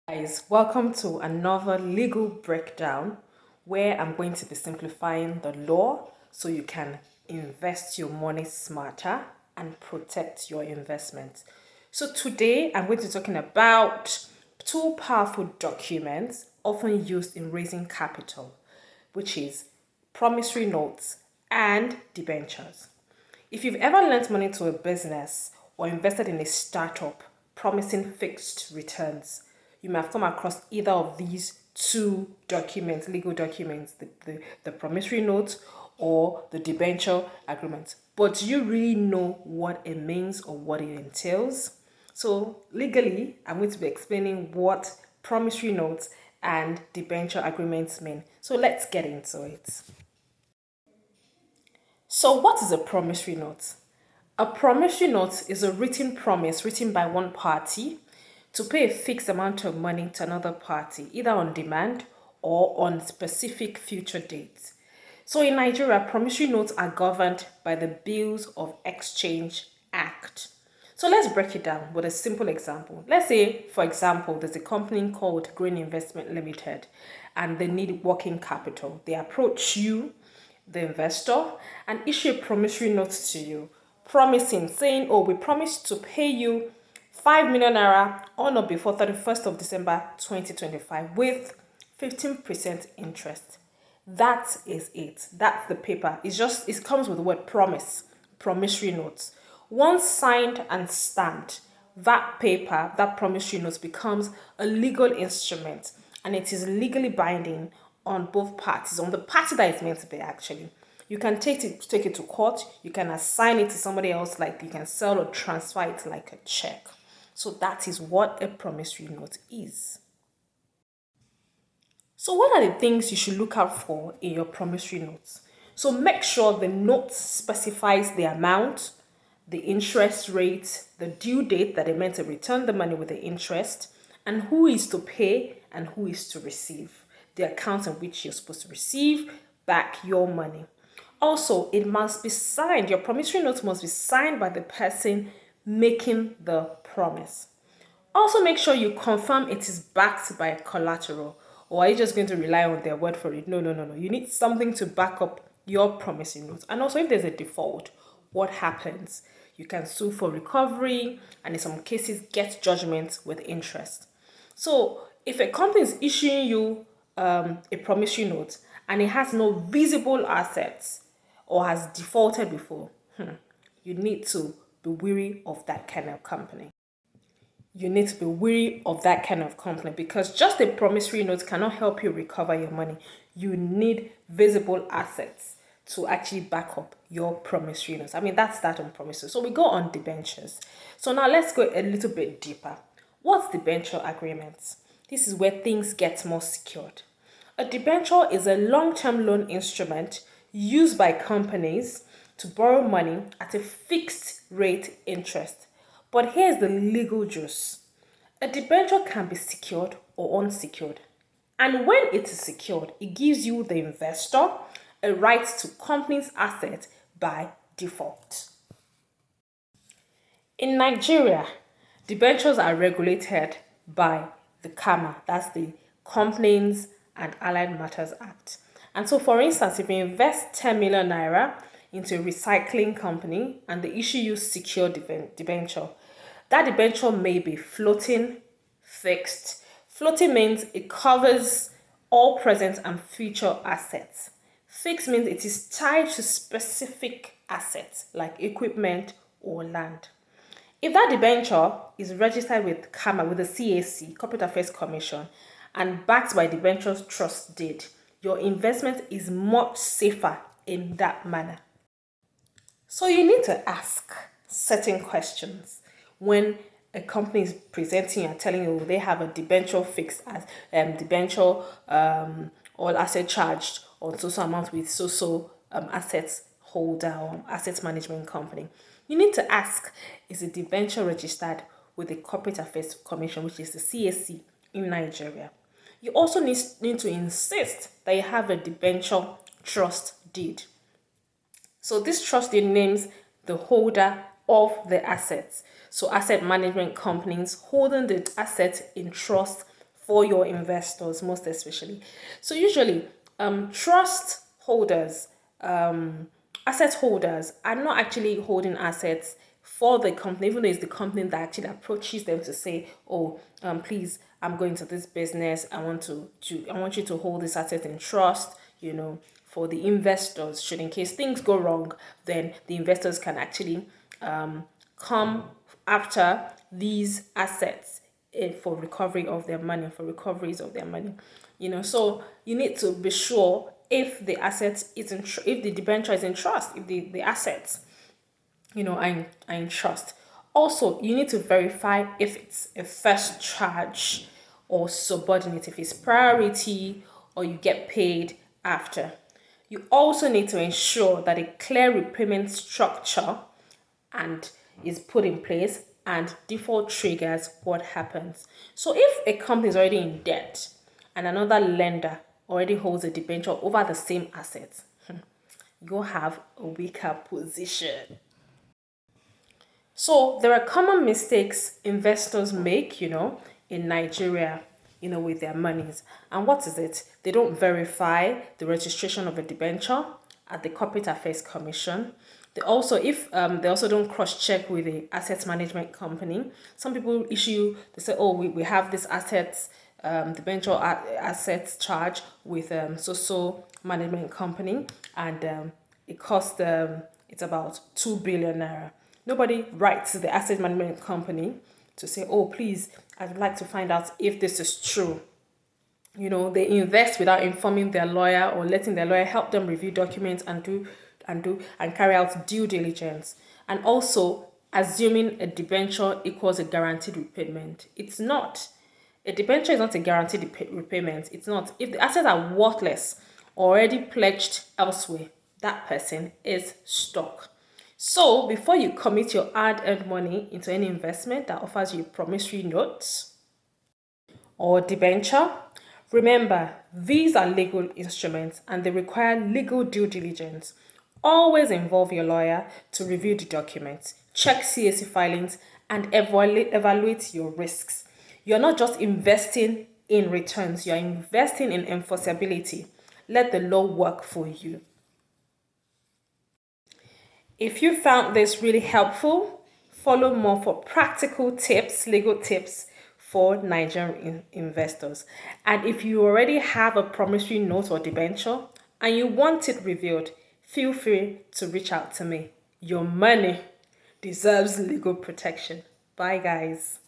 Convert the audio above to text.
Guys, welcome to another legal breakdown where I'm going to be simplifying the law so you can invest your money smarter and protect your investments. So today I'm going to be talking about two powerful documents often used in raising capital, which is promissory notes and debentures. If you've ever lent money to a business or invested in a startup promising fixed returns, you may have come across either of these two documents, legal documents, the promissory note or the debenture agreement. But do you really know what it means or what it entails? So legally, I'm going to be explaining what promissory notes and debenture agreements mean. So let's get into it. So what is a promissory note? A promissory note is a written promise written by one party to pay a fixed amount of money to another party, either on demand or on specific future dates. So in Nigeria, promissory notes are governed by the Bills of Exchange Act. So let's break it down with a simple example. Let's say, for example, there's a company called Green Investment Limited and they need working capital. They approach you, the investor, and issue a promissory note to you, promising, saying, oh, we promise to pay you 5 million naira on or before 31st of December 2025 with 15% interest. That is it. That's the paper. It comes with the word promise, promissory notes. Once signed and stamped, that paper, that promissory note becomes a legal instrument and it is legally binding on both parties, on the party that it's meant to be actually. You can take it to court, you can assign it to somebody else, like you can sell or transfer it like a check. So that is what a promissory note is. So what are the things you should look out for in your promissory notes? So make sure the note specifies the amount, the interest rate, the due date that they meant to return the money with the interest, and who is to pay and who is to receive, the account in which you're supposed to receive back your money. Also, it must be signed. Your promissory note must be signed by the person making the promise. Also, make sure you confirm it is backed by collateral, or are you just going to rely on their word for it? No. You need something to back up your promissory note. And also, if there's a default, what happens? You can sue for recovery and in some cases get judgment with interest. So, if a company is issuing you a promissory note and it has no visible assets or has defaulted before, you need to be wary of that kind of company. You need to be wary of that kind of company because just a promissory note cannot help you recover your money. You need visible assets to actually back up your promissory notes. I mean, that's that on promises. So we go on debentures. So now let's go a little bit deeper. What's debenture agreements? This is where things get more secured. A debenture is a long-term loan instrument used by companies to borrow money at a fixed rate interest. But here's the legal juice. A debenture can be secured or unsecured. And when it is secured, it gives you, the investor, a right to company's asset by default. In Nigeria, debentures are regulated by the CAMA, that's the Companies and Allied Matters Act. And so, for instance, if you invest 10 million naira into a recycling company and they issue you secure debenture, that debenture may be floating, fixed. Floating means it covers all present and future assets. Fixed means it is tied to specific assets like equipment or land. If that debenture is registered with CAMA, with the CAC, Corporate Affairs Commission, and backed by Debenture Trustee, your investment is much safer in that manner. So you need to ask certain questions when a company is presenting and telling you they have a debenture fixed as debenture all asset charged on so amount with assets holder or asset management company. You need to ask, is the debenture registered with the Corporate Affairs Commission, which is the CAC in Nigeria? You also need to insist that you have a debenture trust deed. So this trust deed names the holder of the assets. So asset management companies holding the assets in trust for your investors, most especially. So usually, trust holders, asset holders are not actually holding assets for the company, even though it's the company that actually approaches them to say, oh, please, I'm going to this business. I want you to hold this asset in trust, for the investors. Should in case things go wrong, then the investors can actually come after these assets for recovery of their money, for recoveries of their money. So you need to be sure if the asset is if the debenture is in trust, if the assets, are in trust. Also, you need to verify if it's a first charge or subordinate, if it's priority or you get paid after. You also need to ensure that a clear repayment structure and is put in place and default triggers what happens. So if a company is already in debt and another lender already holds a debenture over the same assets, you'll have a weaker position. So there are common mistakes investors make, in Nigeria, with their monies. And what is it? They don't verify the registration of a debenture at the Corporate Affairs Commission. They also, if they also don't cross-check with the asset management company. Some people they say, oh, we have this assets, debenture assets charge with so management company, and it costs it's about 2 billion naira. Nobody writes to the asset management company to say, oh, please, I'd like to find out if this is true. They invest without informing their lawyer or letting their lawyer help them review documents and carry out due diligence. And also assuming a debenture equals a guaranteed repayment. It's not. A debenture is not a guaranteed repayment. It's not. If the assets are worthless or already pledged elsewhere, that person is stuck. So before you commit your hard-earned money into any investment that offers you promissory notes or debenture, remember, these are legal instruments and they require legal due diligence. Always involve your lawyer to review the documents, check CAC filings, and evaluate your risks. You're not just investing in returns, you're investing in enforceability. Let the law work for you. If you found this really helpful, follow more for practical tips, legal tips for Nigerian investors. And if you already have a promissory note or debenture and you want it reviewed, feel free to reach out to me. Your money deserves legal protection. Bye, guys.